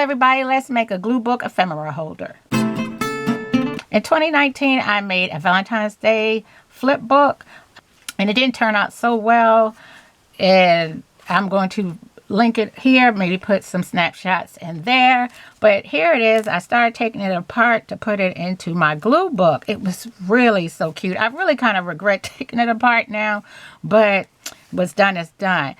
everybody, let's make a glue book ephemera holder. In 2019, I made a Valentine's Day flip book, and it didn't turn out so well, and I'm going to link it here, maybe put some snapshots in there. But here it is. I started taking it apart to put it into my glue book. It was really so cute. I really kind of regret taking it apart now, but what's done is done.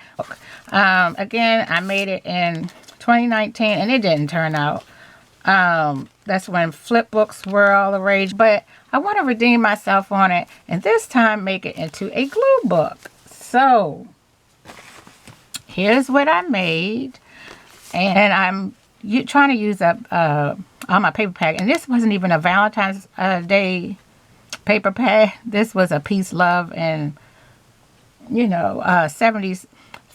Again, I made it in 2019 and it didn't turn out. That's when flip books were all the rage, but I want to redeem myself on it and this time make it into a glue book. So here's what I made, and I'm trying to use up all my paper pack, and this wasn't even a Valentine's Day paper pack. This was a peace, love, and 70s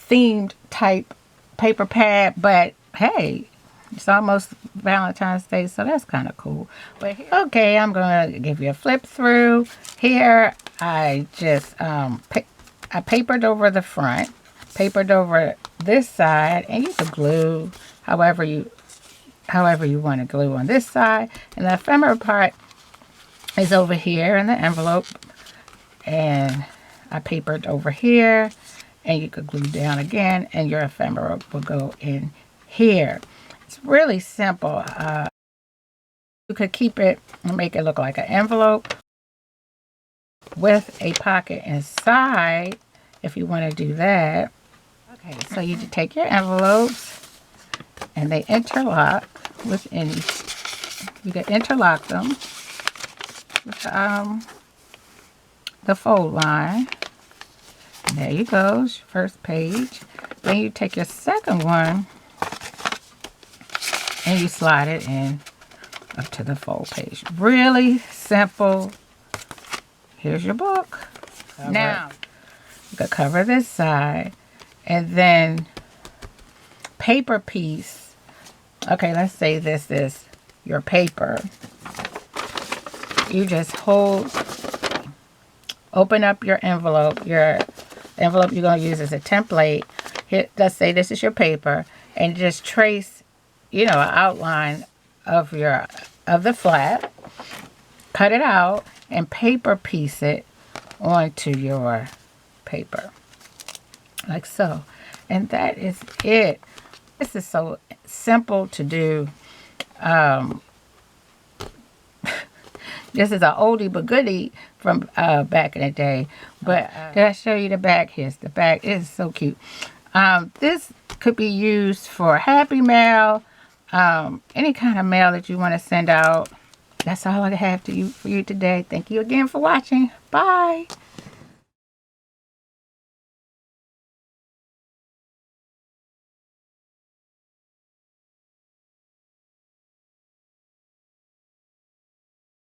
themed type paper pad, but hey, it's almost Valentine's Day, so that's kind of cool. But okay, I'm gonna give you a flip through. Here I just I papered over the front, papered over this side, and you can glue however you want to glue on this side. And the ephemera part is over here in the envelope, and I papered over here, and you could glue down again, and your ephemera will go in here. It's really simple. You could keep it and make it look like an envelope with a pocket inside if you want to do that. Okay, so you take your envelopes and they interlock within each. You can interlock them with the fold line. And there you go, your first page. Then you take your second one and you slide it in up to the fold page. Really simple. Here's your book. Now, you can cover this side and then paper piece. Okay, let's say this is your paper. You just open up your envelope. Your envelope you're going to use as a template. Here, let's say this is your paper, and just trace an outline of the flap, cut it out, and paper piece it onto your paper, like so. And that is it. This is so simple to do. This is an oldie but goodie from back in the day. But did I show you the back? Here's the back. It is so cute. This could be used for Happy Mail, any kind of mail that you want to send out. That's all I have for you today. Thank you again for watching. Bye.